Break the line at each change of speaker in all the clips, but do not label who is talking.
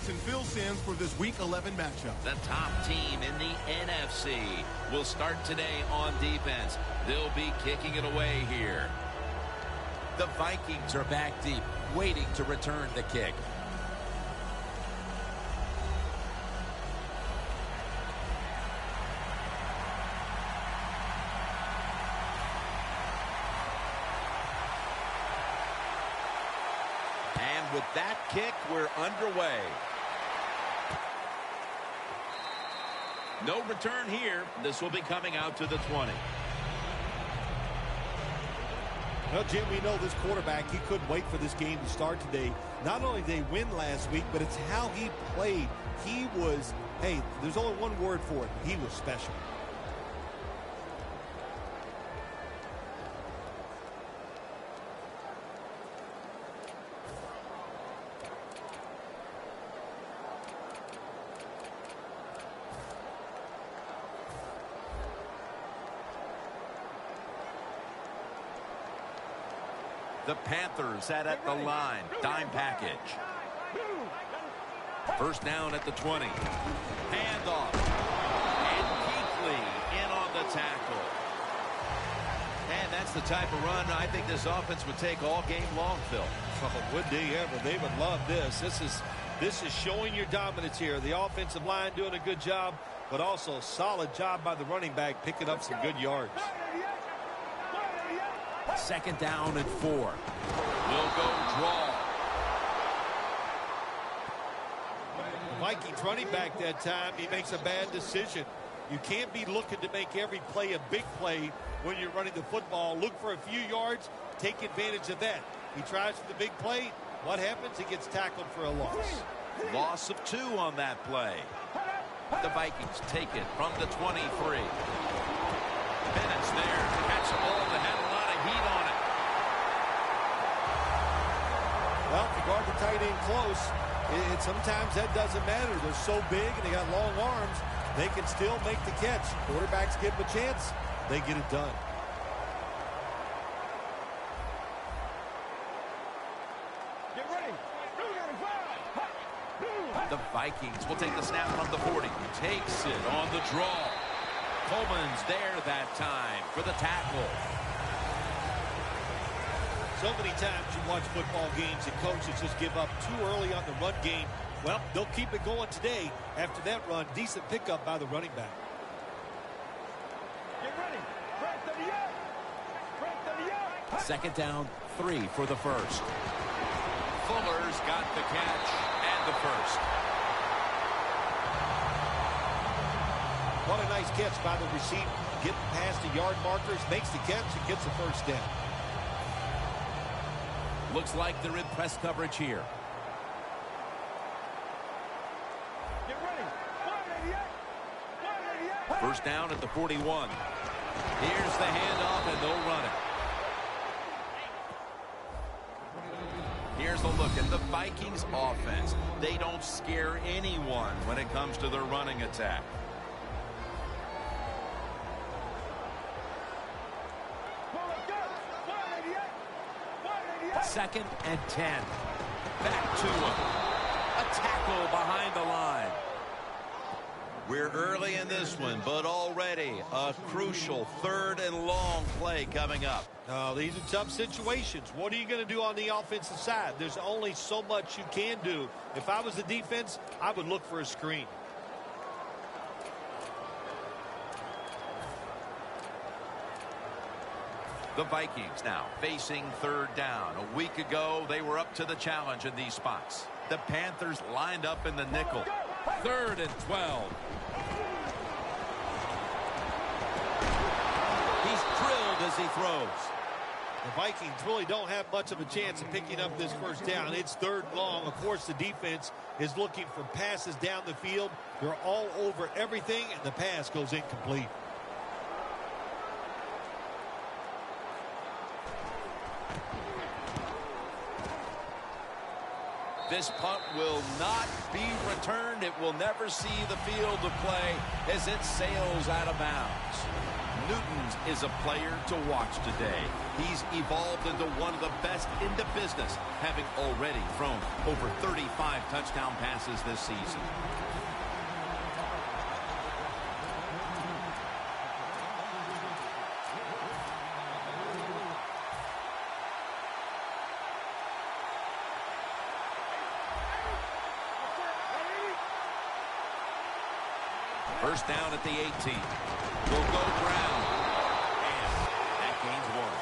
Alex and Phil Sands for this Week 11 matchup.
The top team in the NFC will start today on defense. They'll be kicking it away here. The Vikings are back deep, waiting to return the kick. And with that kick, we're underway. No return here. This will be coming out to the 20.
Well, Jim, we know this quarterback, he couldn't wait for this game to start today. Not only did they win last week, but it's how he played. He was, hey, there's only one word for it. He was special.
The Panthers set at the line. Dime package. First down at the 20. Handoff. And Keithley in on the tackle. And that's the type of run I think this offense would take all game long, Phil.
Oh, would they ever? They would love this. This is showing your dominance here. The offensive line doing a good job, but also solid job by the running back picking up some good yards.
Second down and 4. We'll go draw.
The Vikings running back that time, he makes a bad decision. You can't be looking to make every play a big play when you're running the football. Look for a few yards, take advantage of that. He tries for the big play. What happens? He gets tackled for a loss.
Loss of 2 on that play. The Vikings take it from the 23. Bennett's there. Catch the ball that had a lot of heat on it.
Well, if you guard the tight end close, sometimes that doesn't matter. They're so big and they got long arms, they can still make the catch. Quarterbacks give them a chance, they get it done.
Get ready.
The Vikings will take the snap from the 40. Takes it on the draw. Coleman's there that time for the tackle.
So many times you watch football games and coaches just give up too early on the run game. Well, they'll keep it going today. After that run, decent pickup by the running back.
Get ready. Break 38. Break 38.
Second down, 3 for the first. Fuller's got the catch and the first.
What a nice catch by the receiver. Getting past the yard markers, makes the catch, and gets the first down.
Looks like they're in press coverage here.
Get ready. 188.
First down at the 41. Here's the handoff, and they'll run it. Here's a look at the Vikings offense. They don't scare anyone when it comes to their running attack. Second and 10. Back to him. A tackle behind the line. We're early in this one, but already a crucial 3rd and long play coming up.
Oh, these are tough situations. What are you going to do on the offensive side? There's only so much you can do. If I was the defense, I would look for a screen.
The Vikings now facing 3rd down. A week ago, they were up to the challenge in these spots. The Panthers lined up in the nickel. 3rd and 12. He's drilled as he throws.
The Vikings really don't have much of a chance of picking up this first down. It's 3rd and long. Of course, the defense is looking for passes down the field. They're all over everything, and the pass goes incomplete.
This punt will not be returned. It will never see the field of play as it sails out of bounds. Newton is a player to watch today. He's evolved into one of the best in the business, having already thrown over 35 touchdown passes this season. First down at the 18. Will go ground. And that gains one.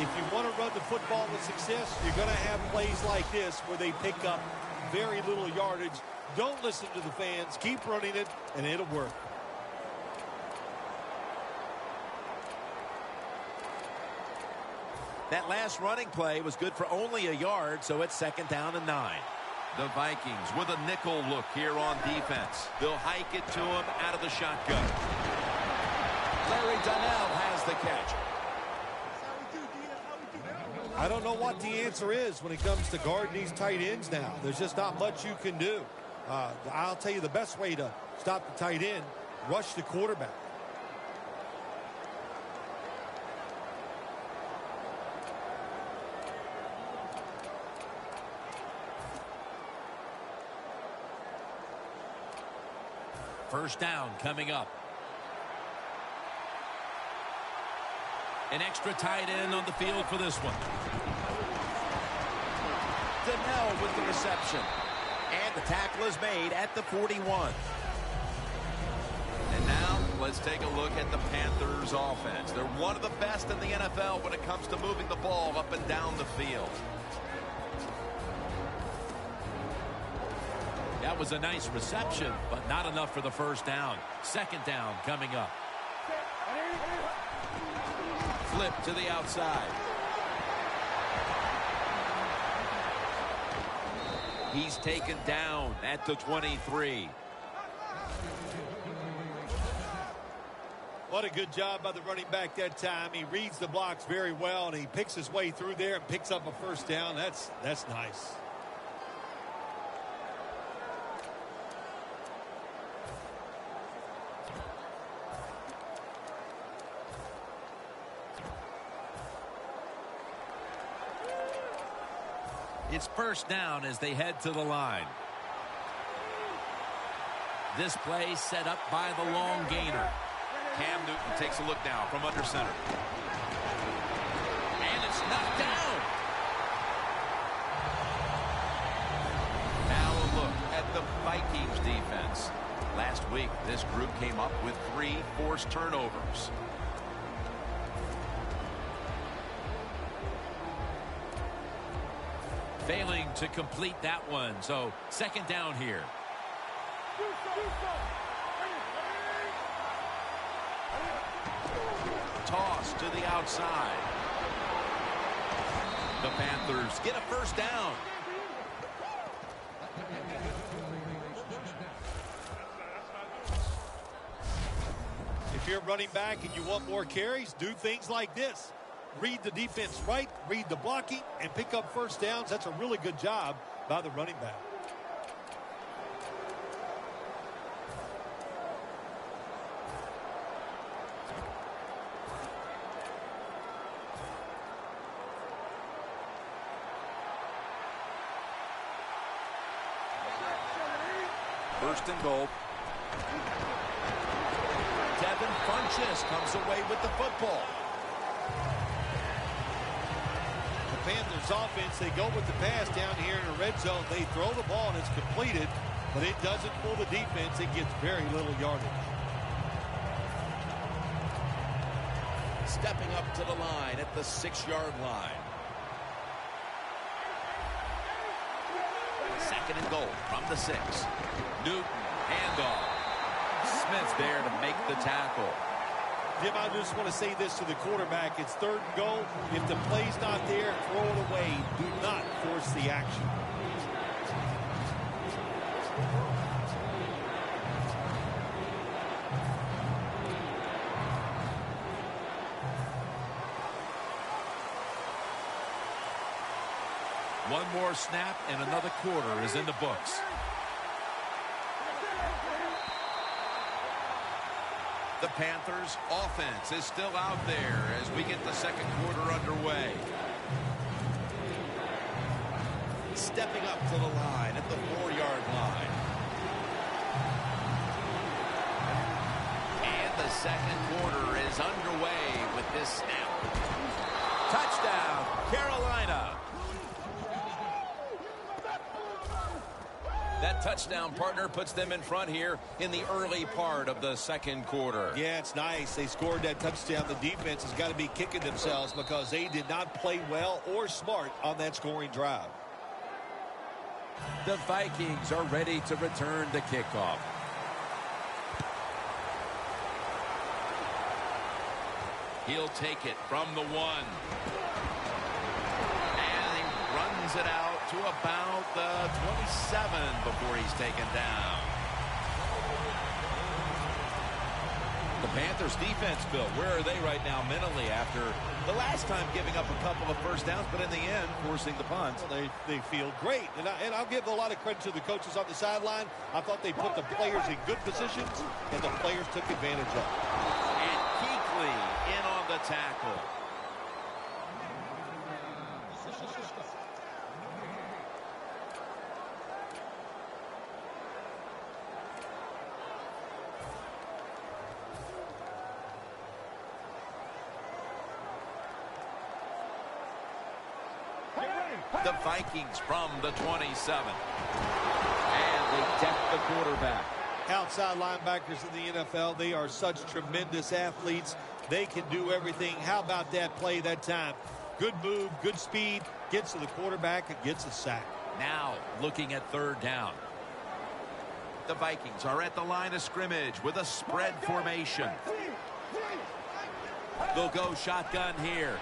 If you want to run the football with success, you're going to have plays like this where they pick up very little yardage. Don't listen to the fans. Keep running it, and it'll work.
That last running play was good for only a yard, so it's second down and 9. The Vikings with a nickel look here on defense. They'll hike it to him out of the shotgun. Larry Donnell has the catch.
I don't know what the answer is when it comes to guarding these tight ends now. There's just not much you can do. I'll tell you the best way to stop the tight end, rush the quarterback.
First down coming up. An extra tight end on the field for this one. Donnell with the reception. And the tackle is made at the 41. And now let's take a look at the Panthers offense. They're one of the best in the NFL when it comes to moving the ball up and down the field. That was a nice reception, but not enough for the first down. Second down coming up. Flip to the outside. He's taken down at the 23.
What a good job by the running back that time. He reads the blocks very well, and he picks his way through there and picks up a first down. That's nice.
It's first down as they head to the line. This play set up by the long gainer. Cam Newton takes a look now from under center. And it's knocked down. Now a look at the Vikings defense. Last week, this group came up with 3 forced turnovers. Failing to complete that one, so second down here. Toss to the outside. The Panthers get a first down.
If you're running back and you want more carries, do things like this. Read the defense right, read the blocking, and pick up first downs. That's a really good job by the running back.
First and goal. Devin Funchess comes away with the football.
The Panthers offense, they go with the pass down here in the red zone. They throw the ball and it's completed, but it doesn't fool the defense. It gets very little yardage.
Stepping up to the line at the 6-yard line. Second and goal from the 6. Newton, handoff. Smith there to make the tackle.
Jim, I just want to say this to the quarterback. It's third and goal. If the play's not there, throw it away. Do not force the action.
One more snap and another quarter is in the books. The Panthers' offense is still out there as we get the second quarter underway. Stepping up to the line at the 4-yard line. And the second quarter is underway with this snap. Touchdown, Carolina. That touchdown, partner, puts them in front here in the early part of the second quarter.
Yeah, it's nice. They scored that touchdown. The defense has got to be kicking themselves because they did not play well or smart on that scoring drive.
The Vikings are ready to return the kickoff. He'll take it from the 1. And he runs it out to about the 27 before he's taken down. The Panthers defense, Bill, where are they right now mentally after the last time giving up a couple of first downs, but in the end, forcing the punt?
Well, they feel great. And I'll give a lot of credit to the coaches on the sideline. I thought they put the players in good positions, and the players took advantage of it.
And Kuechly in on the tackle. The Vikings from the 27. And they deck the quarterback.
Outside linebackers in the NFL, they are such tremendous athletes. They can do everything. How about that play that time? Good move, good speed, gets to the quarterback and gets a sack.
Now looking at third down. The Vikings are at the line of scrimmage with a spread formation. They'll go shotgun here.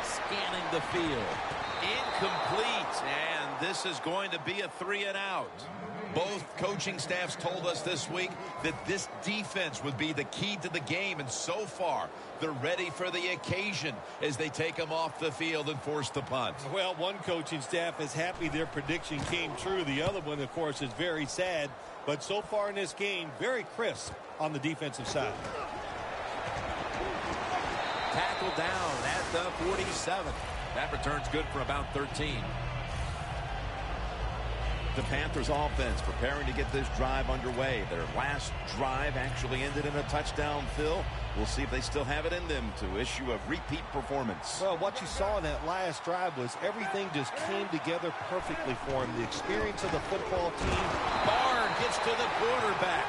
Scanning the field. Incomplete. And this is going to be a 3-and-out. Both coaching staffs told us this week that this defense would be the key to the game. And so far, they're ready for the occasion as they take them off the field and force the punt.
Well, one coaching staff is happy their prediction came true. The other one, of course, is very sad. But so far in this game, very crisp on the defensive side.
Tackled down at the 47. That return's good for about 13. The Panthers offense preparing to get this drive underway. Their last drive actually ended in a touchdown, Phil. We'll see if they still have it in them to issue a repeat performance.
Well, what you saw in that last drive was everything just came together perfectly for him. The experience of the football team.
Barr gets to the quarterback.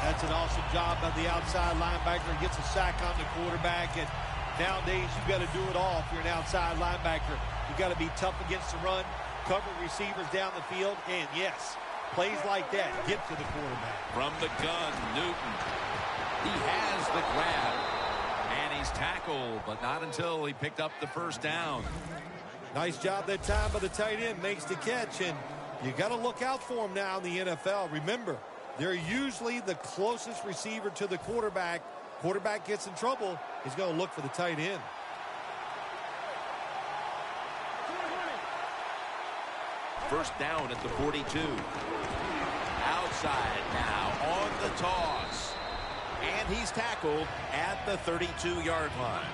That's an awesome job by the outside linebacker. Gets a sack on the quarterback. And nowadays, you've got to do it all if you're an outside linebacker. You've got to be tough against the run, cover receivers down the field, and yes, plays like that get to the quarterback.
From the gun, Newton. He has the grab, and he's tackled, but not until he picked up the first down.
Nice job that time by the tight end. Makes the catch, and you got to look out for him now in the NFL. Remember, they're usually the closest receiver to the quarterback. Quarterback gets in trouble, he's going to look for the tight end.
First down at the 42. Outside now on the toss. And he's tackled at the 32-yard line.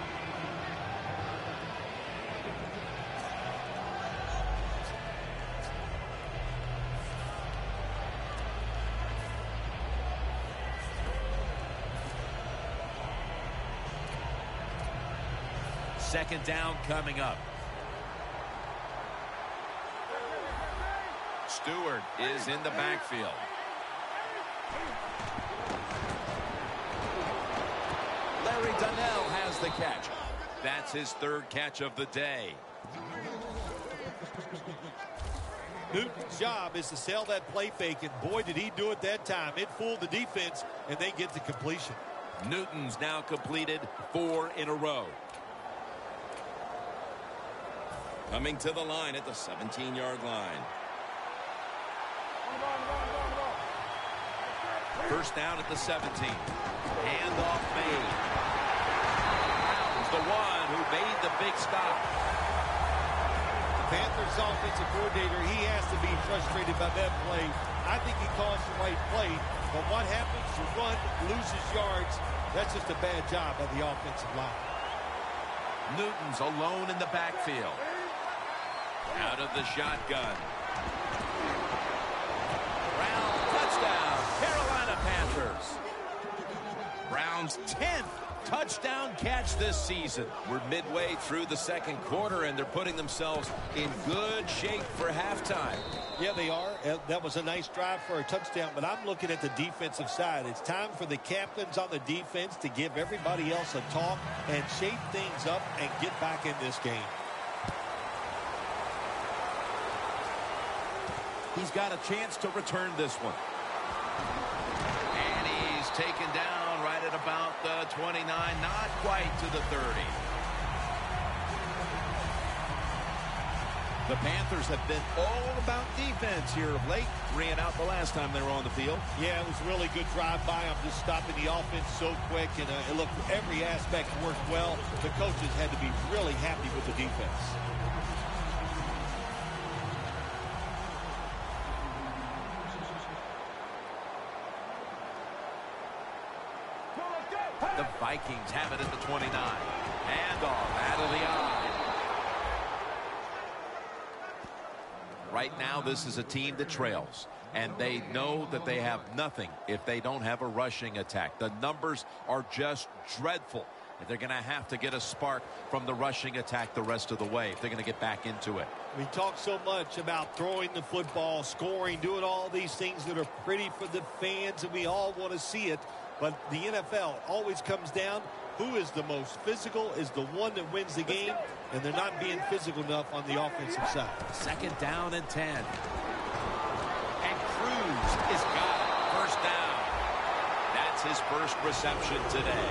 Second down coming up. Stewart is in the backfield. Larry Donnell has the catch. That's his third catch of the day.
Newton's job is to sell that play fake, and boy, did he do it that time. It fooled the defense, and they get the completion.
Newton's now completed 4 in a row. Coming to the line at the 17-yard line. First down at the 17. Handoff made. Brown's the one who made the big stop.
Panthers offensive coordinator, he has to be frustrated by that play. I think he calls the right play, but what happens? You run, loses yards. That's just a bad job by the offensive line.
Newton's alone in the backfield. Out of the shotgun. Brown, touchdown, Carolina Panthers. Brown's 10th touchdown catch this season. We're midway through the second quarter, and they're putting themselves in good shape for halftime.
Yeah, they are. That was a nice drive for a touchdown, but I'm looking at the defensive side. It's time for the captains on the defense to give everybody else a talk and shape things up and get back in this game.
He's got a chance to return this one. And he's taken down right at about the 29, not quite to the 30. The Panthers have been all about defense here of late. 3 and out the last time they were on the field.
Yeah, it was a really good drive by them, just stopping the offense so quick. And it looked, every aspect worked well. The coaches had to be really happy with the defense.
The Vikings have it at the 29. Handoff out of the eye. Right now, this is a team that trails, and they know that they have nothing if they don't have a rushing attack. The numbers are just dreadful, and they're going to have to get a spark from the rushing attack the rest of the way if they're going to get back into it.
We talk so much about throwing the football, scoring, doing all these things that are pretty for the fans, and we all want to see it. But the NFL always comes down, who is the most physical is the one that wins the game, and they're not being physical enough on the offensive side.
2nd down and 10. And Cruz is got it. 1st down. That's his first reception today.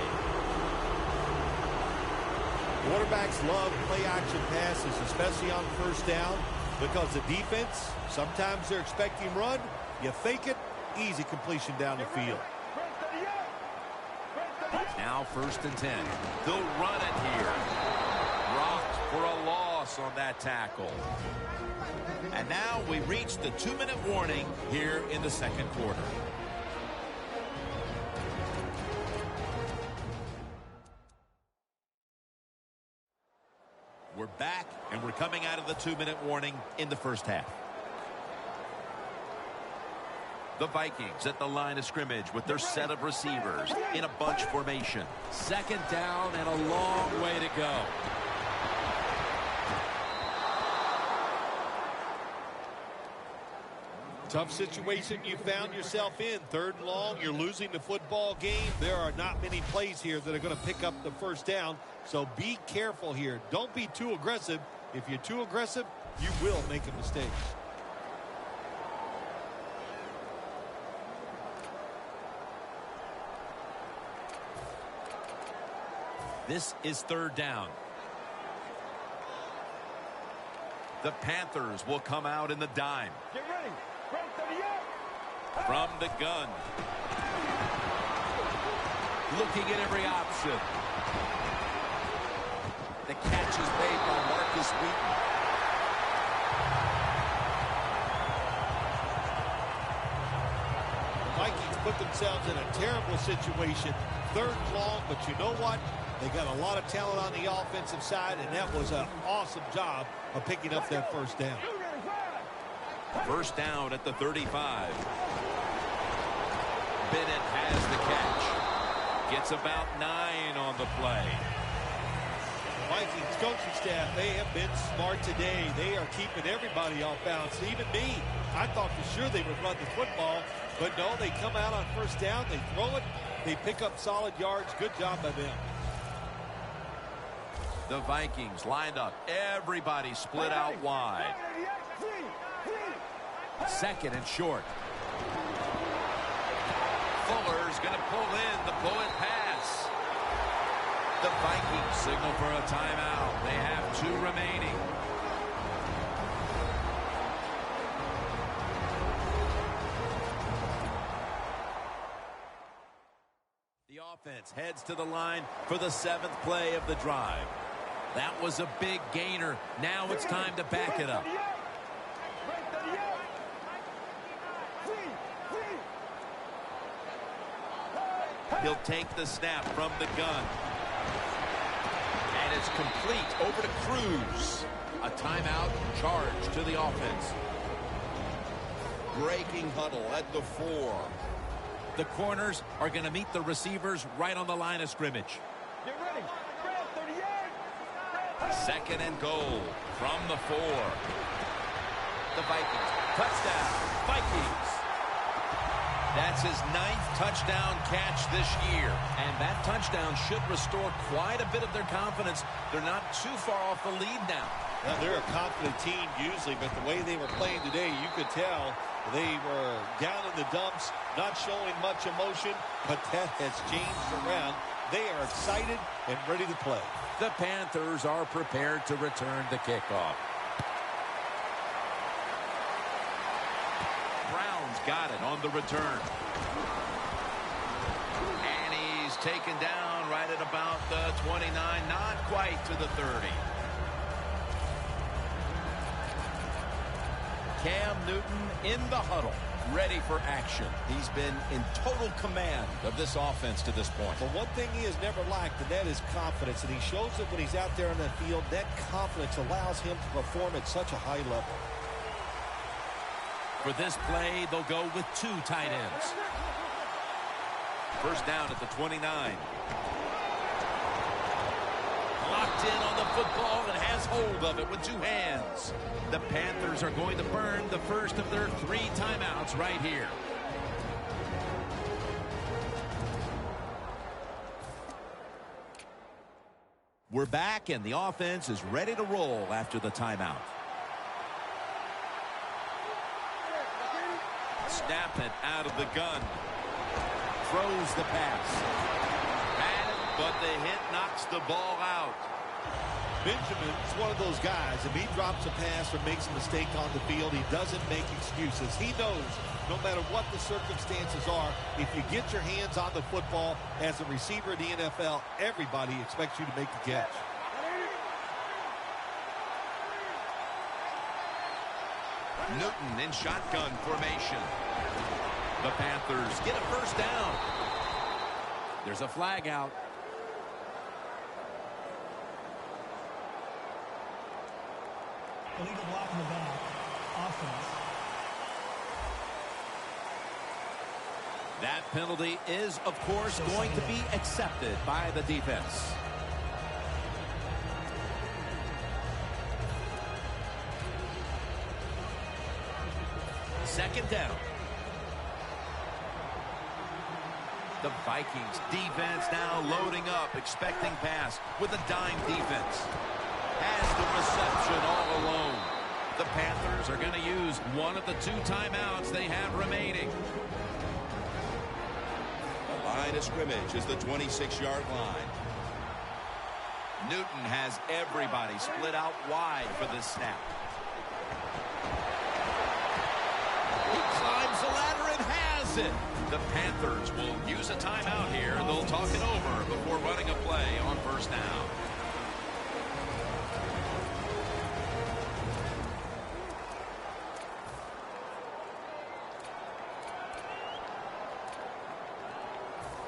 Quarterbacks love play-action passes, especially on 1st down, because the defense, sometimes they're expecting run. You fake it, easy completion down the field.
Now 1st and 10. They'll run it here. Rocked for a loss on that tackle. And now we reach the 2-minute warning here in the second quarter. We're back, and we're coming out of the 2-minute warning in the first half. The Vikings at the line of scrimmage with their set of receivers in a bunch formation. 2nd down and a long way to go.
Tough situation you found yourself in. 3rd and long, you're losing the football game. There are not many plays here that are going to pick up the 1st down, so be careful here. Don't be too aggressive. If you're too aggressive, you will make a mistake.
This is 3rd down. The Panthers will come out in the dime.
Get ready.
From the gun. Looking at every option. The catch is made by Marcus Wheaton.
The Vikings put themselves in a terrible situation. 3rd and long, but you know what? They got a lot of talent on the offensive side, and that was an awesome job of picking up that 1st down.
1st down at the 35. Bennett has the catch. Gets about 9 on the play.
Vikings coaching staff, they have been smart today. They are keeping everybody off balance. Even me, I thought for sure they would run the football, but no, they come out on 1st down, they throw it, they pick up solid yards. Good job by them.
The Vikings lined up. Everybody split out wide. 2nd and short. Fuller's going to pull in the bullet pass. The Vikings signal for a timeout. They have 2 remaining. The offense heads to the line for the 7th play of the drive. That was a big gainer. Now it's time to back it up. He'll take the snap from the gun. And it's complete over to Cruz. A timeout charge to the offense. Breaking huddle at the 4. The corners are going to meet the receivers right on the line of scrimmage.
Get ready. 38.
Second and goal from the 4. The Vikings. Touchdown. Vikings. That's his 9th touchdown catch this year. And that touchdown should restore quite a bit of their confidence. They're not too far off the lead now.
Now, they're a confident team usually, but the way they were playing today, you could tell they were down in the dumps, not showing much emotion, but that has changed around. They are excited and ready to play.
The Panthers are prepared to return the kickoff. Brown's got it on the return. And he's taken down right at about the 29, not quite to the 30. Cam Newton in the huddle, ready for action. He's been in total command of this offense to this point.
But one thing he has never lacked, and that is confidence. And he shows it when he's out there on the field. That confidence allows him to perform at such a high level.
For this play, they'll go with 2 tight ends. First down at the 29. Locked in on the football and has hold of it with 2 hands. The Panthers are going to burn the first of their 3 timeouts right here. We're back, and the offense is ready to roll after the timeout. Snap it out of the gun. Throws the pass. But the hit knocks the ball out.
Benjamin is one of those guys. If he drops a pass or makes a mistake on the field, he doesn't make excuses. He knows no matter what the circumstances are, if you get your hands on the football as a receiver in the NFL, everybody expects you to make the catch.
Newton in shotgun formation. The Panthers get a first down. There's a flag out.
Illegal block in the back. Offense.
That penalty is, of course, going to be accepted by the defense. Second down. The Vikings defense now loading up, expecting pass with a dime defense. Has the reception all alone. The Panthers are going to use one of the 2 timeouts they have remaining. The line of scrimmage is the 26-yard line. Newton has everybody split out wide for this snap. He climbs the ladder and has it. The Panthers will use a timeout here. They'll talk it over before running a play on first down.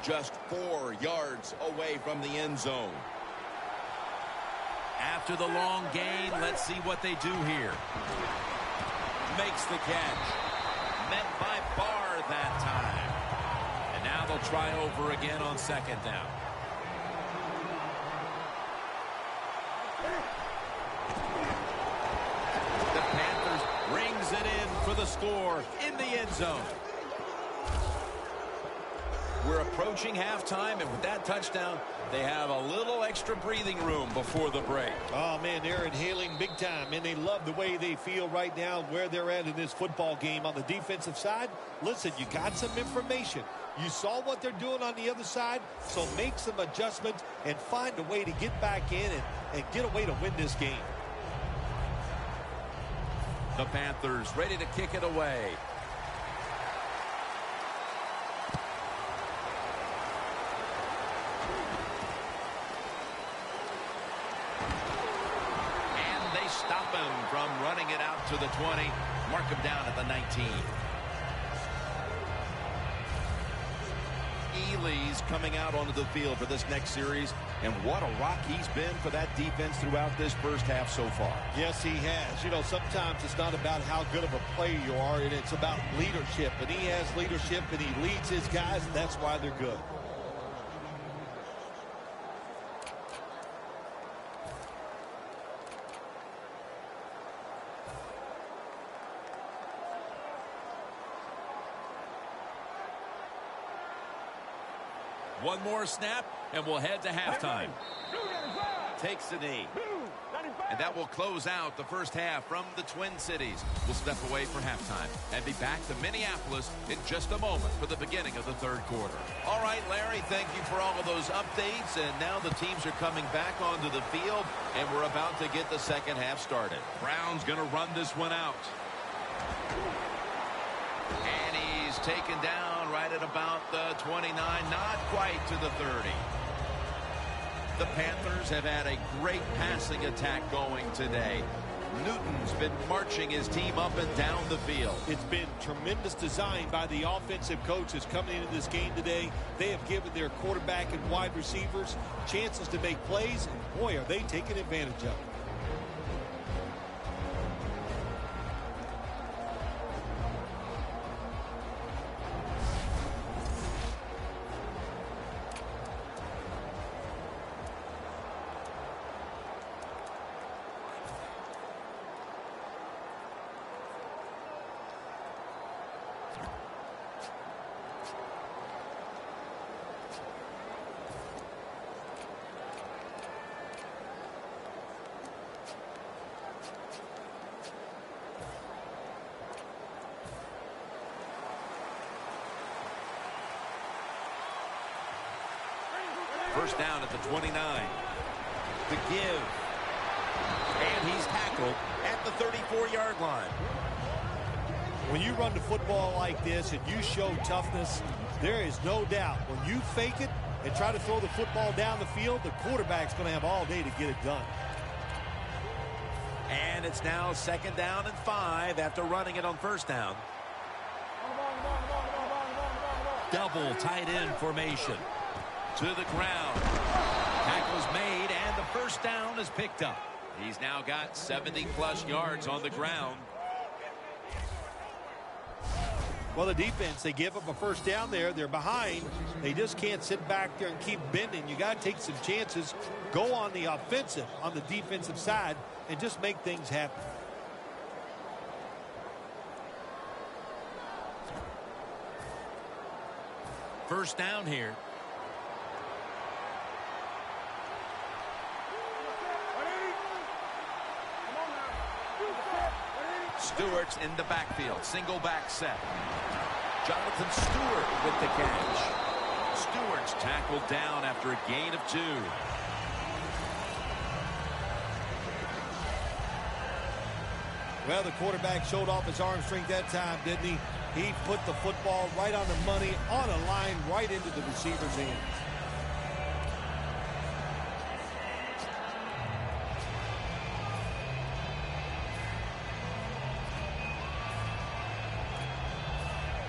Just 4 yards away from the end zone. After the long gain, let's see what they do here. Makes the catch. Met by Barr that time. And now they'll try over again on second down. The Panthers brings it in for the score in the end zone. We're approaching halftime, and with that touchdown, they have a little extra breathing room before the break.
Oh, man, they're inhaling big time, and they love the way they feel right now, where they're at in this football game. On the defensive side, listen, you got some information. You saw what they're doing on the other side, so make some adjustments and find a way to get back in and get a way to win this game.
The Panthers ready to kick it away. to the 20. Mark him down at the 19. Ely's coming out onto the field for this next series, and what a rock he's been for that defense throughout this first half so far.
Yes, he has. You know, sometimes it's not about how good of a player you are, and it's about leadership. And he has leadership, and he leads his guys, and that's why they're good.
One more snap, and we'll head to halftime. Takes the knee. And that will close out the first half from the Twin Cities. We'll step away for halftime and be back to Minneapolis in just a moment for the beginning of the third quarter. All right, Larry, thank you for all of those updates. And now the teams are coming back onto the field, and we're about to get the second half started. Brown's going to run this one out. And he's taken down right at about the 29, not quite to the 30. The Panthers have had a great passing attack going today. Newton's been marching his team up and down the field.
It's been tremendous design by the offensive coaches coming into this game today. They have given their quarterback and wide receivers chances to make plays, and boy, are they taking advantage of it.
First down at the 29. The give. And he's tackled at the 34-yard line.
When you run the football like this and you show toughness, there is no doubt when you fake it and try to throw the football down the field, the quarterback's going to have all day to get it done.
And it's now second down and 5 after running it on first down. Double tight end formation. To the ground. Tackle's made, and the first down is picked up. He's now got 70-plus yards on the ground.
Well, the defense, they give up a first down there. They're behind. They just can't sit back there and keep bending. You got to take some chances. Go on the offensive, on the defensive side, and just make things happen.
First down here. Stewart's in the backfield. Single back set. Jonathan Stewart with the catch. Stewart's tackled down after a gain of 2.
Well, the quarterback showed off his arm strength that time, didn't he? He put the football right on the money, on a line, right into the receiver's hands.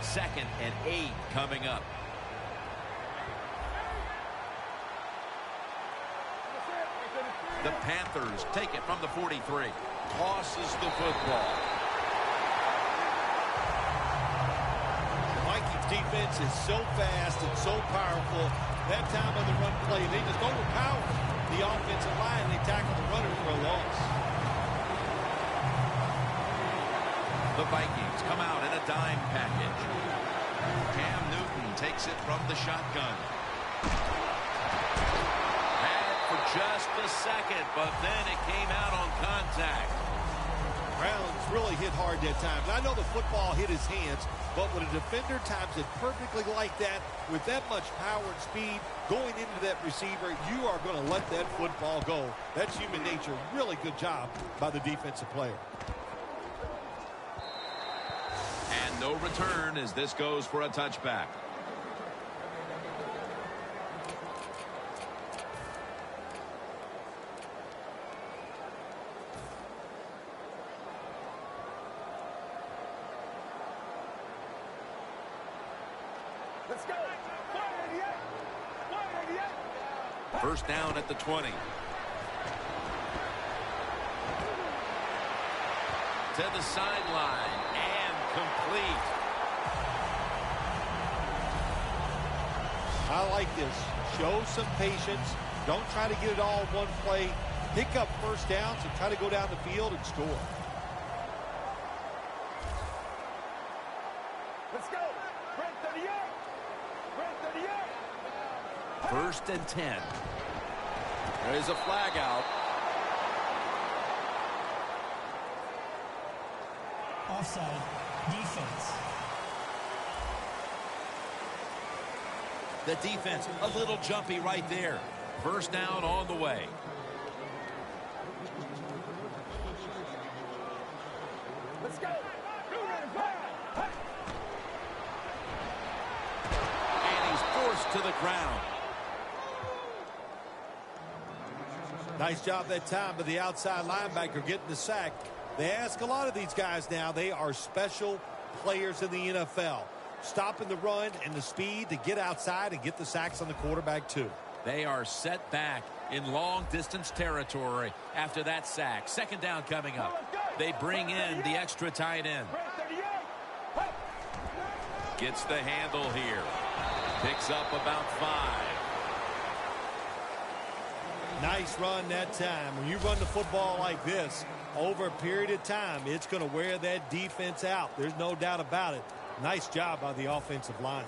Second and 8 coming up. The Panthers take it from the 43. Tosses the football.
The Vikings defense is so fast and so powerful. That time on the run play, they just overpower the offensive line. They tackle the runner for a loss.
The Vikings come out in a dime package. Cam Newton takes it from the shotgun. And for just a second, but then it came out on contact.
Brown's really hit hard that time. And I know the football hit his hands, but when a defender times it perfectly like that, with that much power and speed going into that receiver, you are going to let that football go. That's human nature. Really good job by the defensive player.
And no return as this goes for a touchback.
Let's go. 188.
First down at the 20. To the sideline and complete.
I like this. Show some patience. Don't try to get it all in one play. Pick up first downs and try to go down the field and score.
Let's go. Break 38. Break 38.
First and 10. There is a flag out.
Offside. Defense.
The defense a little jumpy right there. First down on the way.
Let's go.
And he's forced to the ground.
Nice job that time by the outside linebacker getting the sack. They ask a lot of these guys now. They are special players in the NFL. Stopping the run and the speed to get outside and get the sacks on the quarterback too.
They are set back in long distance territory after that sack. Second down coming up. They bring in the extra tight end. Gets the handle here. Picks up about 5.
Nice run that time. When you run the football like this over a period of time, it's going to wear that defense out. There's no doubt about it. Nice job by the offensive line.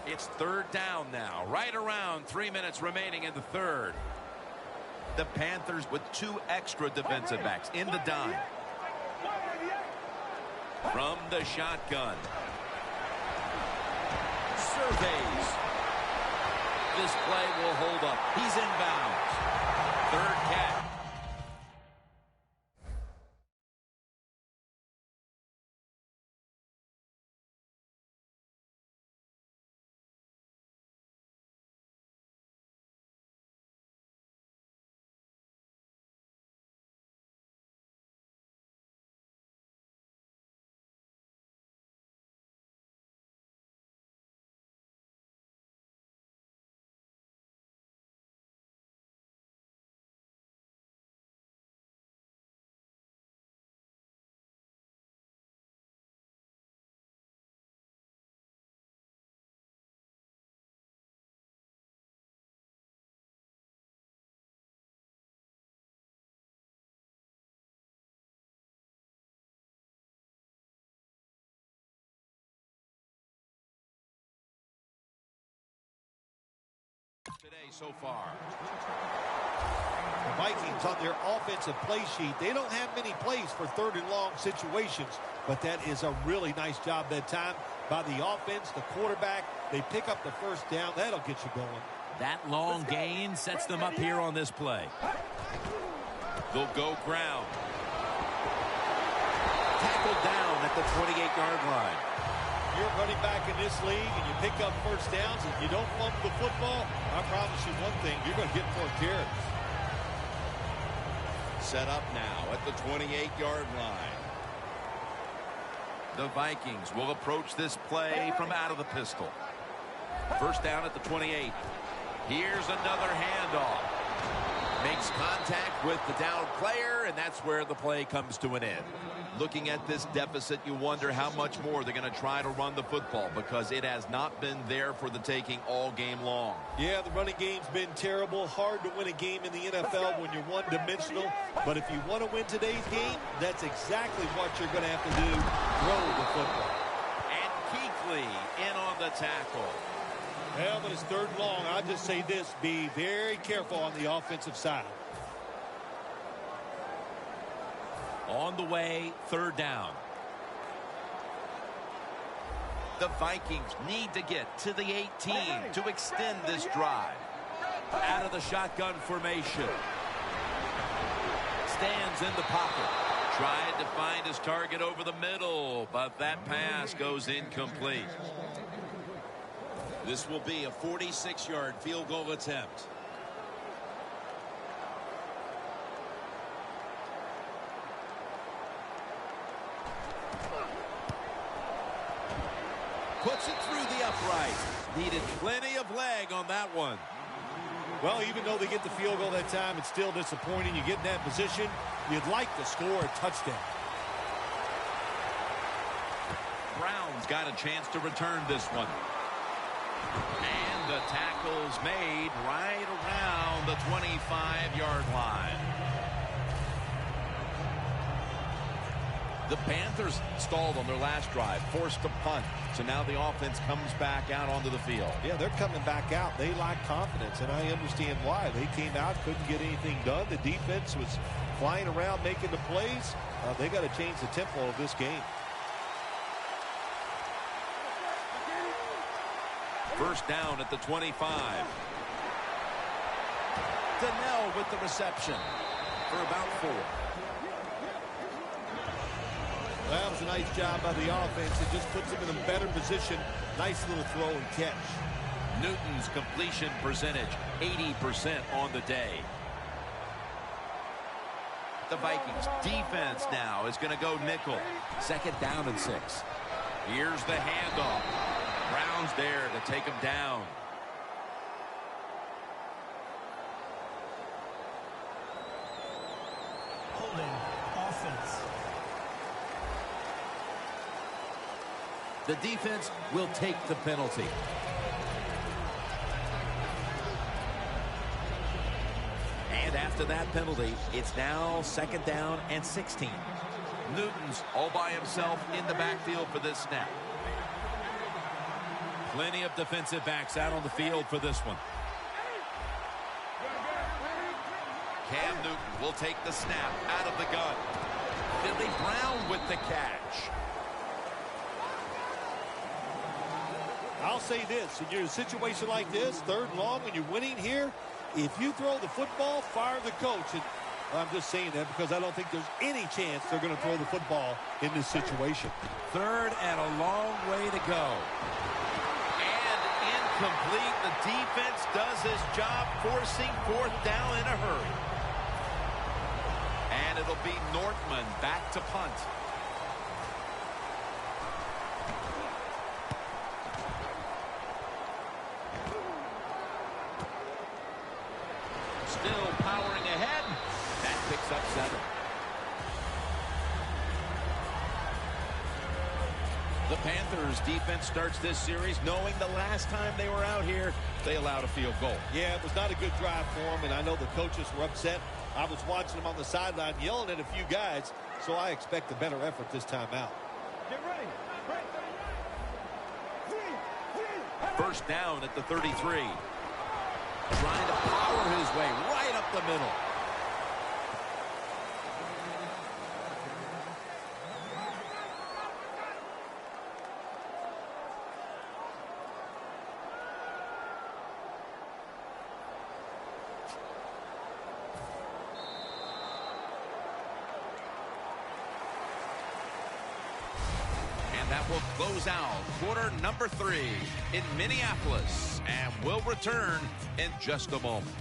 It's third down now. Right around 3 minutes remaining in the third. The Panthers with 2 extra defensive backs in the dime. From the shotgun. Surveys. This play will hold up. He's inbounds. Third catch. Today so far.
The Vikings on their offensive play sheet, they don't have many plays for third and long situations, but that is a really nice job that time by the offense, the quarterback. They pick up the first down. That'll get you going.
That long gain sets them up here on this play. They'll go ground. Tackled down at the 28-yard line.
You're running back in this league and you pick up first downs and you don't fumble the football, I promise you one thing, you're going to get more carries.
Set up now at the 28-yard line. The Vikings will approach this play from out of the pistol. First down at the 28. Here's another handoff. Makes contact with the down player, and that's where the play comes to an end. Looking at this deficit, you wonder how much more they're going to try to run the football because it has not been there for the taking all game long.
Yeah, the running game's been terrible. Hard to win a game in the NFL when you're one-dimensional. But if you want to win today's game, that's exactly what you're going to have to do. Throw the football.
And Kuechly in on the tackle.
Well, when it's third and long, I'll just say this. Be very careful on the offensive side.
On the way, third down. The Vikings need to get to the 18 to extend this drive. Out of the shotgun formation. Stands in the pocket. Tried to find his target over the middle, but that pass goes incomplete. This will be a 46-yard field goal attempt. upright. Needed plenty of leg on that one.
Well, even though they get the field goal that time, it's still disappointing. You get in that position, you'd like to score a touchdown.
Brown's got a chance to return this one. And the tackle's made right around the 25-yard line. The Panthers stalled on their last drive, forced to punt. So now the offense comes back out onto the field.
Yeah, they're coming back out. They lack confidence, and I understand why. They came out, couldn't get anything done. The defense was flying around making the plays. They got to change the tempo of this game.
First down at the 25. Donnell with the reception for about 4.
Well, that was a nice job by the offense. It just puts them in a better position. Nice little throw and catch.
Newton's completion percentage, 80% on the day. The Vikings defense now is going to go nickel. Second down and 6. Here's the handoff. Brown's there to take him down.
Holding. Offense.
The defense will take the penalty. And after that penalty, it's now second down and 16. Newton's all by himself in the backfield for this snap. Plenty of defensive backs out on the field for this one. Cam Newton will take the snap out of the gun. Billy Brown with the catch.
I'll say this, in a situation like this, 3rd and long, when you're winning here, if you throw the football, fire the coach. And I'm just saying that because I don't think there's any chance they're going to throw the football in this situation.
3rd and a long way to go. And incomplete. The defense does his job, forcing 4th down in a hurry. And it'll be Nortman back to punt. Still powering ahead. That picks up 7. The Panthers defense starts this series knowing the last time they were out here, they allowed a field goal.
Yeah, it was not a good drive for them, and I know the coaches were upset. I was watching them on the sideline yelling at a few guys, so I expect a better effort this time out.
Get ready.
First down at the 33. Trying to power his way right up the middle. And that will close out quarter number 3 in Minneapolis. And we'll return in just a moment.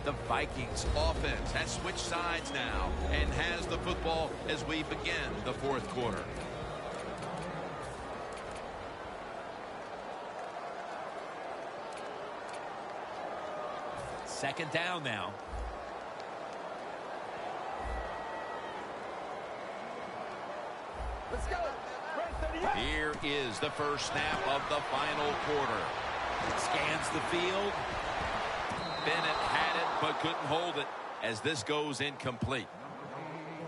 The Vikings offense has switched sides now and has the football as we begin the 4th quarter. Second down now.
Let's go.
Here is the first snap of the final quarter. Scans the field. Bennett had it but couldn't hold it as this goes incomplete.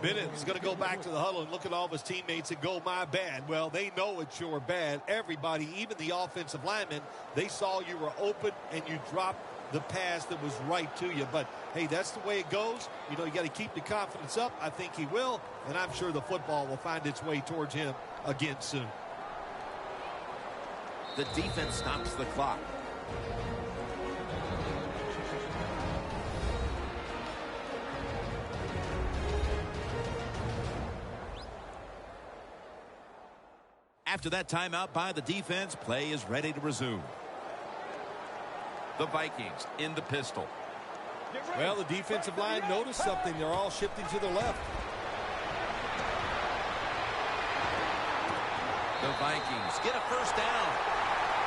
Bennett's going to go back to the huddle and look at all of his teammates and go, my bad. Well, they know it's your bad. Everybody, even the offensive linemen, they saw you were open and you dropped the pass that was right to you. But, hey, that's the way it goes. You know, you got to keep the confidence up. I think he will, and I'm sure the football will find its way towards him again soon.
The defense stops the clock. After that timeout by the defense, play is ready to resume. The Vikings in the pistol.
Well, the defensive line noticed something. They're all shifting to the left.
The Vikings get a first down.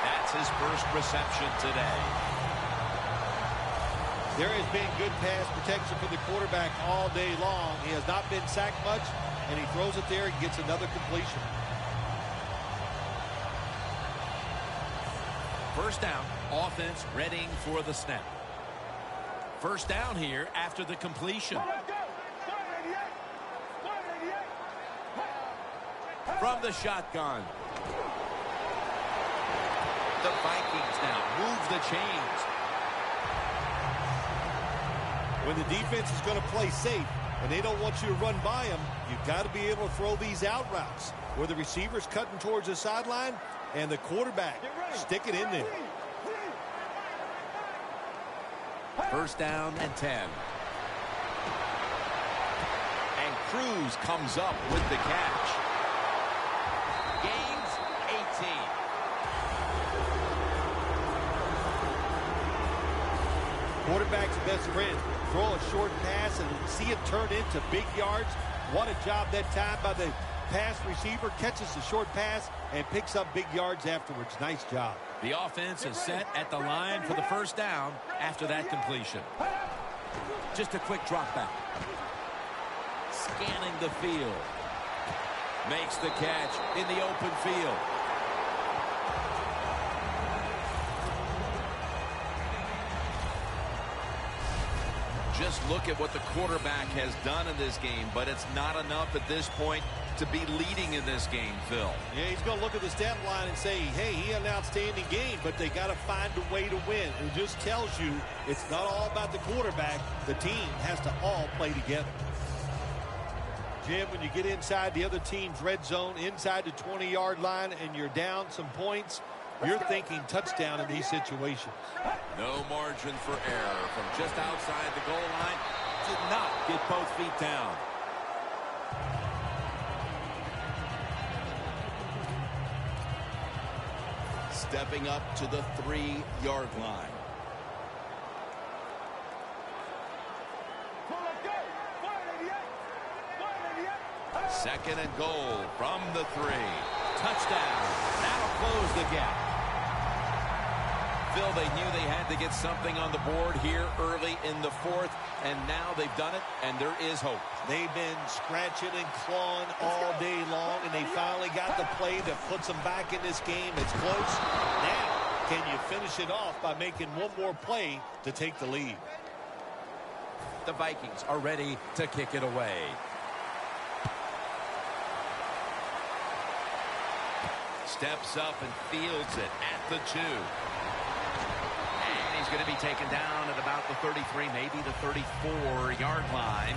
That's his first reception today.
There has been good pass protection for the quarterback all day long. He has not been sacked much, and he throws it there and gets another completion.
First down, offense readying for the snap. First down here after the completion. From the shotgun. The Vikings now move the chains.
When the defense is going to play safe and they don't want you to run by them, you've got to be able to throw these out routes where the receiver's cutting towards the sideline and the quarterback stick it in there.
First down and 10. And Cruz comes up with the catch. Gains 18.
Quarterback's best friend. Throw a short pass and see it turn into big yards. What a job that time by the pass receiver. Catches the short pass and picks up big yards afterwards. Nice job.
The offense is set at the line for the first down after that completion. Just a quick drop back. Scanning the field. Makes the catch in the open field. Just look at what the quarterback has done in this game, but it's not enough at this point to be leading in this game, Phil.
Yeah, he's going to look at the stat line and say, hey, he had an outstanding game, but they got to find a way to win. It just tells you it's not all about the quarterback. The team has to all play together. Jim, when you get inside the other team's red zone, inside the 20-yard line, and you're down some points, you're thinking touchdown in these situations.
No margin for error from just outside the goal line. Did not get both feet down.
Stepping up to the 3-yard line.
Second and goal from the 3. Touchdown. That'll close the gap. Phil, they knew they had to get something on the board here early in the 4th, and now they've done it, and there is hope.
They've been scratching and clawing all day long, and they finally got the play that puts them back in this game. It's close. Now, can you finish it off by making one more play to take the lead?
The Vikings are ready to kick it away. Steps up and fields it at the 2. And he's going to be taken down at about the 33, maybe the 34-yard line.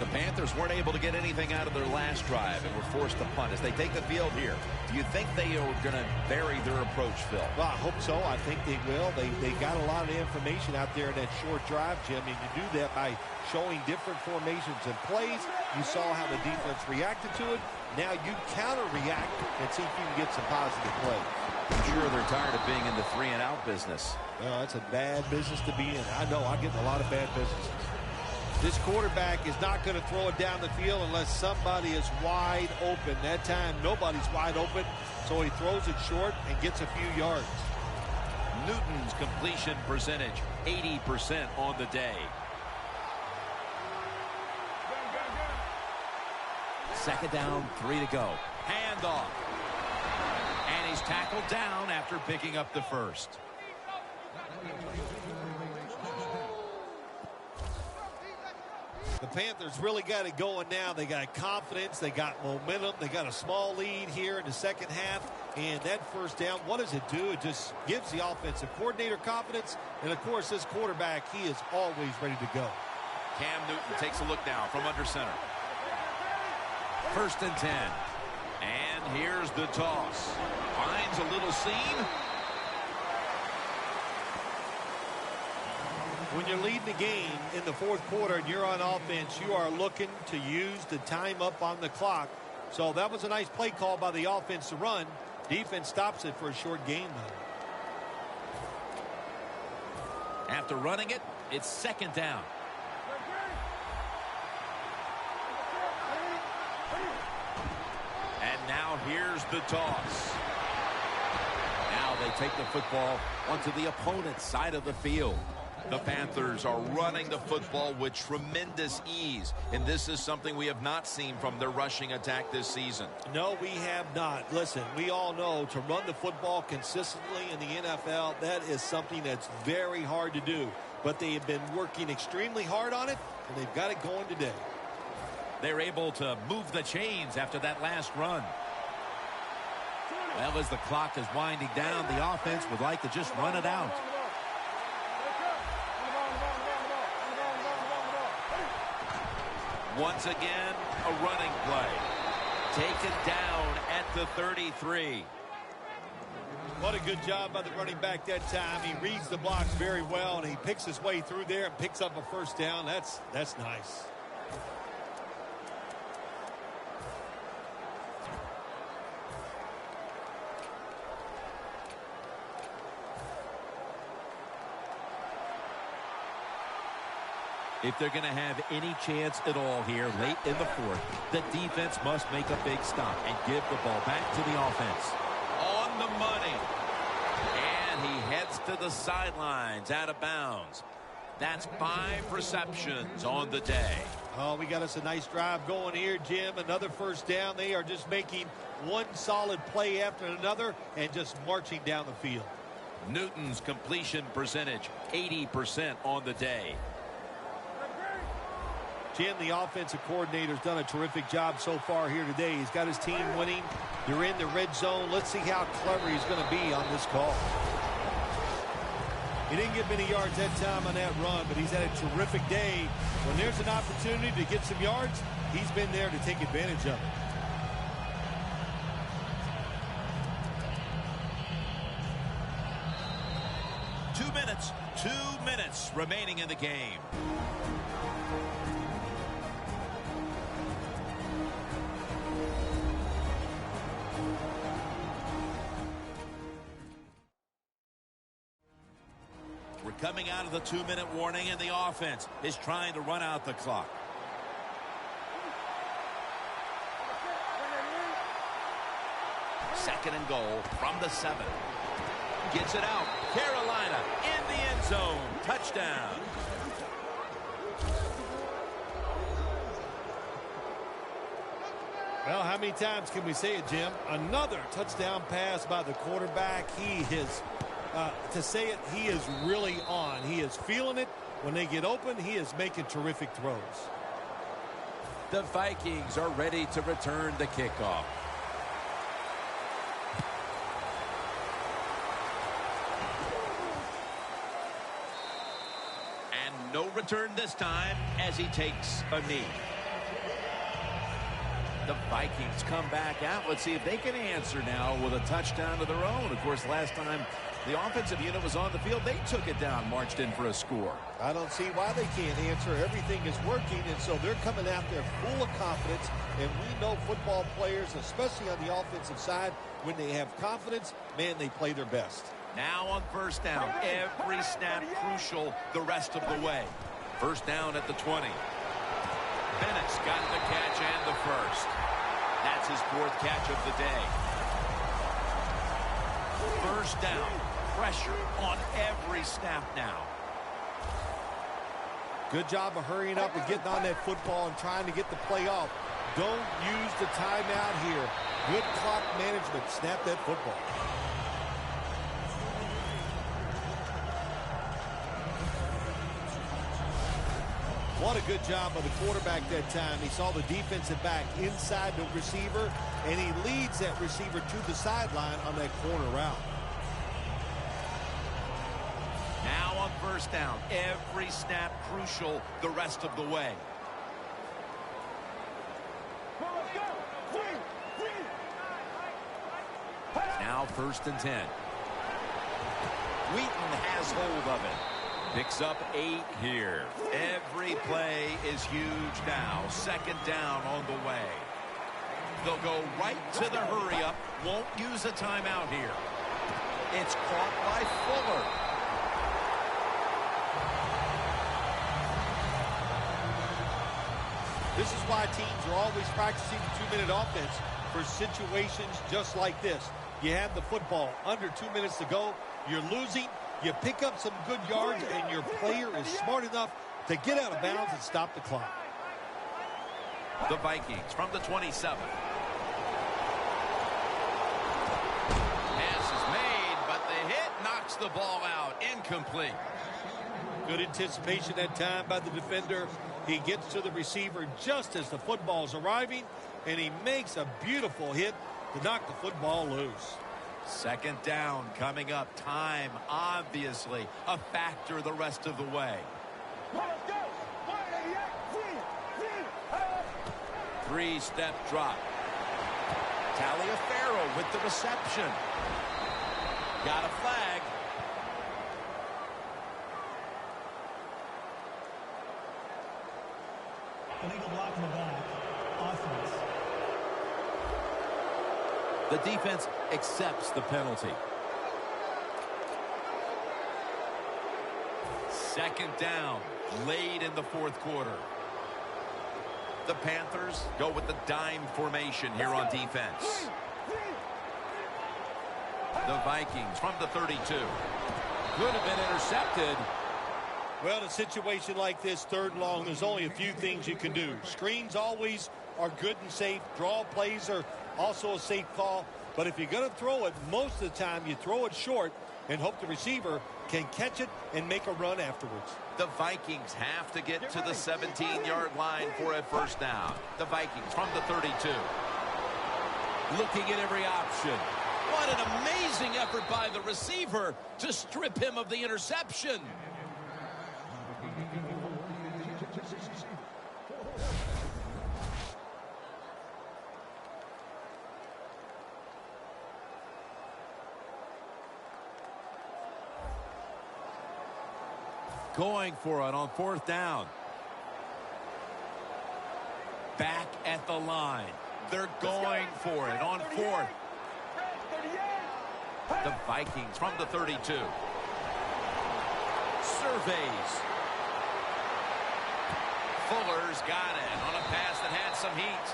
The Panthers weren't able to get anything out of their last drive and were forced to punt as they take the field here. Do you think they are going to vary their approach, Phil?
Well, I hope so. I think they will. They got a lot of information out there in that short drive, Jim, and you do that by showing different formations and plays. You saw how the defense reacted to it. Now you counter-react and see if you can get some positive play.
I'm sure they're tired of being in the 3-and-out business.
Well, that's a bad business to be in. I know. I get in a lot of bad businesses. This quarterback is not going to throw it down the field unless somebody is wide open. That time, nobody's wide open, so he throws it short and gets a few yards.
Newton's completion percentage, 80% on the day. Second down, 3 to go. Handoff. And he's tackled down after picking up the first.
The Panthers really got it going now. They got confidence. They got momentum. They got a small lead here in the second half. And that first down, what does it do? It just gives the offensive coordinator confidence. And, of course, this quarterback, he is always ready to go.
Cam Newton takes a look now from under center. First and 10. And here's the toss. Finds a little seam.
When you're leading the game in the fourth quarter and you're on offense, you are looking to use the time up on the clock. So that was a nice play call by the offense to run. Defense stops it for a short gain, though.
After running it, it's second down. Here's the toss. Now they take the football onto the opponent's side of the field. The Panthers are running the football with tremendous ease, and this is something we have not seen from their rushing attack this season.
No, we have not. Listen, we all know to run the football consistently in the NFL, that is something that's very hard to do. But they have been working extremely hard on it, and they've got it going today.
They're able to move the chains after that last run. Well, as the clock is winding down, the offense would like to just run it out. Once again, a running play. Taken down at the 33.
What a good job by the running back that time. He reads the blocks very well, and he picks his way through there and picks up a first down. That's nice.
If they're going to have any chance at all here late in the fourth, the defense must make a big stop and give the ball back to the offense. On the money. And he heads to the sidelines out of bounds. That's 5 receptions on the day.
Oh, we got us a nice drive going here, Jim. Another first down. They are just making one solid play after another and just marching down the field.
Newton's completion percentage, 80% on the day.
Jim, the offensive coordinator's done a terrific job so far here today. He's got his team winning. They're in the red zone. Let's see how clever he's going to be on this call. He didn't get many yards that time on that run, but he's had a terrific day. When there's an opportunity to get some yards, he's been there to take advantage of it.
Two minutes remaining in the game. We're coming out of the 2-minute warning, and the offense is trying to run out the clock. Second and goal from the 7. Gets it out. Carolina in the end zone. Touchdown.
Well, how many times can we say it, Jim? Another touchdown pass by the quarterback. He is, to say it, he is really on. He is feeling it. When they get open, he is making terrific throws.
The Vikings are ready to return the kickoff. And no return this time as he takes a knee. The Vikings come back out. Let's see if they can answer now with a touchdown of their own. Of course, last time the offensive unit was on the field, they took it down, marched in for a score.
I don't see why they can't answer. Everything is working, and so they're coming out there full of confidence. And we know football players, especially on the offensive side, when they have confidence, man, they play their best.
Now on first down, every snap crucial the rest of the way. First down at the 20. Bennett's got the catch and the first. That's his 4th catch of the day. First down. Pressure on every snap now.
Good job of hurrying up and getting on that football and trying to get the play off. Don't use the timeout here. Good clock management. Snap that football. What a good job by the quarterback that time. He saw the defensive back inside the receiver, and he leads that receiver to the sideline on that corner route.
Now on first down, every snap crucial the rest of the way. Now 1st and 10. Wheaton has hold of it. Picks up 8 here. Every play is huge now. 2nd down on the way. They'll go right to the hurry-up. Won't use a timeout here. It's caught by Fuller.
This is why teams are always practicing the 2-minute offense. for situations just like this. You have the football under 2 minutes to go. You're losing. You pick up some good yards, and your player is smart enough to get out of bounds and stop the clock.
The Vikings from the 27. Pass is made, but the hit knocks the ball out. Incomplete.
Good anticipation that time by the defender. He gets to the receiver just as the football's arriving, and he makes a beautiful hit to knock the football loose.
Second down coming up. Time, obviously, a factor the rest of the way. Three-step drop. Taliaferro with the reception. Got a flag.
Illegal block in the back. Offense.
The defense accepts the penalty. Second down, late in the fourth quarter. The Panthers go with the dime formation here on defense. The Vikings from the 32. Could have been intercepted.
Well, in a situation like this, third and long, there's only a few things you can do. Screens always are good and safe. Draw plays are also a safe call. But if you're going to throw it, most of the time you throw it short and hope the receiver can catch it and make a run afterwards.
The Vikings have to get to the 17-yard line for a first down. The Vikings from the 32.
Looking at every option. What an amazing effort by the receiver to strip him of the interception.
Going for it on fourth down. Back at the line. They're going for it on fourth. The Vikings from the 32. Surveys. Fuller's got it on a pass that had some heat.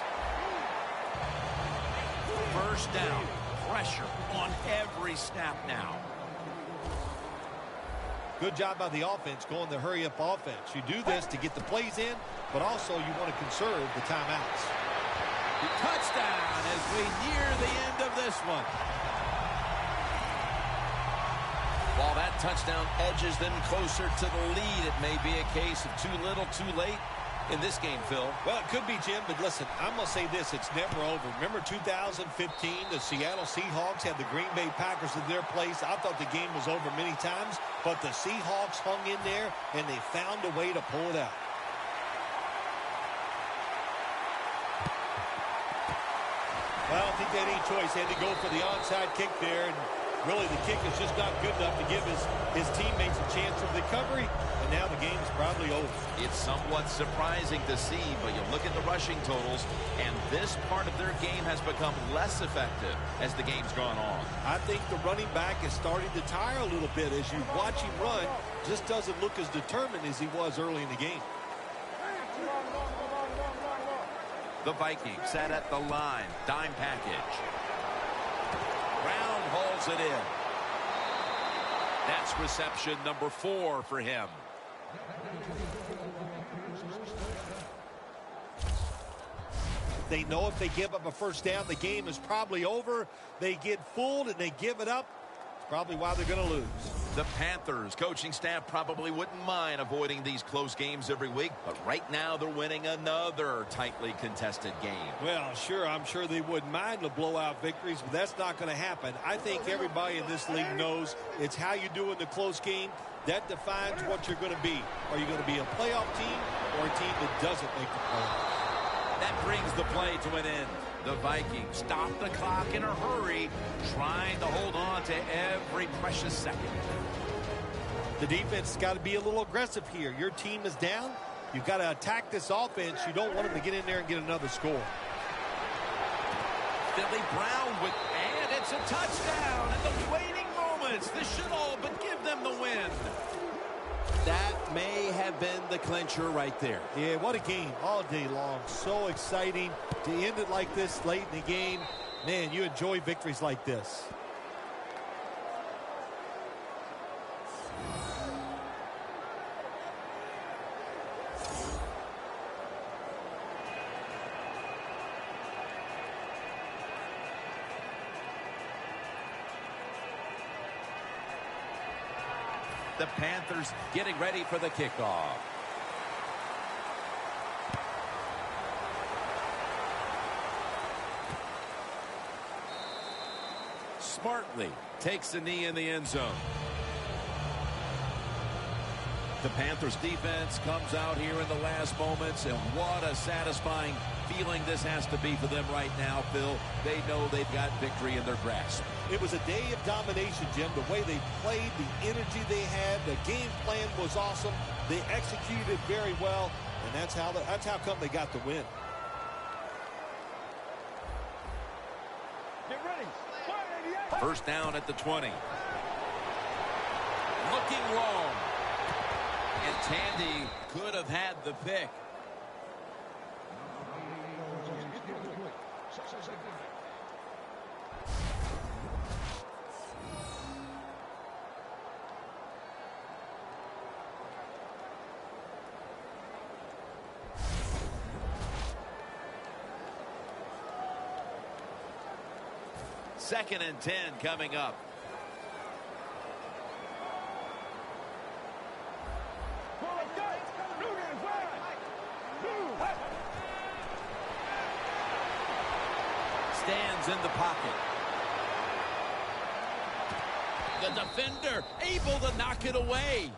First down. Pressure on every snap now.
Good job by the offense going the hurry-up offense. You do this to get the plays in, but also you want to conserve the timeouts.
Touchdown as we near the end of this one. While that touchdown edges them closer to the lead, it may be a case of too little, too late in this game, Phil.
Well, it could be, Jim, but listen, I'm going to say this, it's never over. Remember 2015, the Seattle Seahawks had the Green Bay Packers in their place. I thought the game was over many times, but the Seahawks hung in there, and they found a way to pull it out. Well, I don't think they had any choice. They had to go for the onside kick there, and really the kick is just not good enough to give his teammates a chance of recovery, and now the game's probably over.
It's somewhat surprising to see, but you look at the rushing totals, and this part of their game has become less effective as the game's gone on.
I think the running back is starting to tire a little bit. As you watch him run, just doesn't look as determined as he was early in the game.
The Vikings set at the line. Dime package. Brown hauls it in. That's reception number 4 for him.
They know if they give up a first down, the game is probably over. They get fooled and they give it up. It's probably why they're going to lose.
The Panthers coaching staff probably wouldn't mind avoiding these close games every week, but right now they're winning another tightly contested game.
Well, sure, I'm sure they wouldn't mind the blowout victories, but that's not going to happen. I think everybody in this league knows it's how you do in the close game. That defines what you're going to be. Are you going to be a playoff team or a team that doesn't make the playoffs?
That brings the play to an end. The Vikings stop the clock in a hurry, trying to hold on to every precious second.
The defense has got to be a little aggressive here. Your team is down. You've got to attack this offense. You don't want them to get in there and get another score.
Philly Brown and it's a touchdown in the waning moments. This should all but give them the win. That may have been the clincher right there.
Yeah, what a game all day long. So exciting to end it like this late in the game. Man, you enjoy victories like this.
The Panthers getting ready for the kickoff. Smartly takes a knee in the end zone. The Panthers defense comes out here in the last moments, and what a satisfying feeling this has to be for them right now, Phil. They know they've got victory in their grasp.
It was a day of domination, Jim. The way they played, the energy they had, the game plan was awesome. They executed very well, and that's how come they got the win.
Get ready.
First down at the 20. Looking long. And Tandy could have had the pick. Second and 10 coming up. Stands in the pocket. The defender able to knock it away.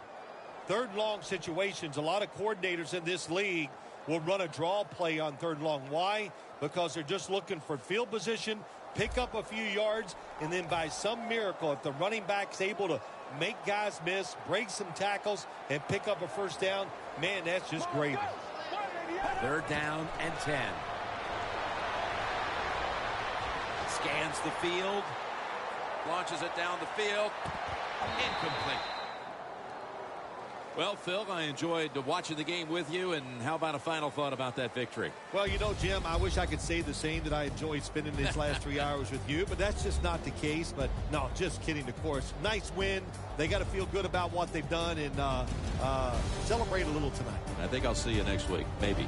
Third and long situations, a lot of coordinators in this league will run a draw play on third and long. Why? Because they're just looking for field position, pick up a few yards, and then by some miracle, if the running back's able to make guys miss, break some tackles, and pick up a first down, man, that's just gravy.
Third down and 10. Scans the field. Launches it down the field. Incomplete. Well, Phil, I enjoyed watching the game with you, and how about a final thought about that victory?
Well, you know, Jim, I wish I could say the same, that I enjoyed spending these last 3 hours with you, but that's just not the case. But no, just kidding, of course. Nice win. They got to feel good about what they've done and celebrate a little tonight.
I think I'll see you next week, maybe.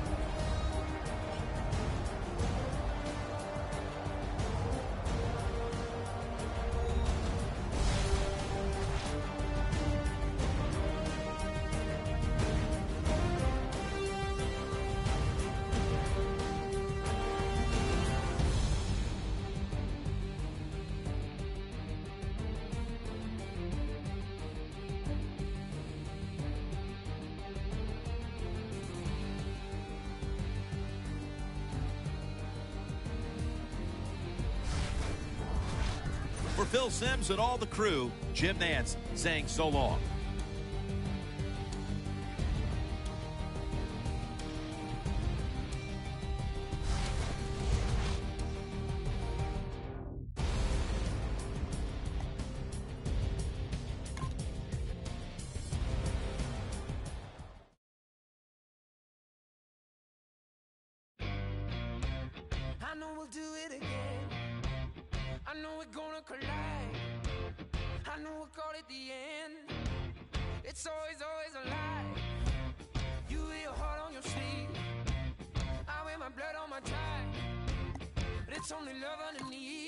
For Phil Simms and all the crew, Jim Nantz saying so long.
I know we'll do it again. I know we're gonna collide. I know we'll call it the end. It's always a lie. You wear your heart on your sleeve. I wear my blood on my tie. But it's only love underneath.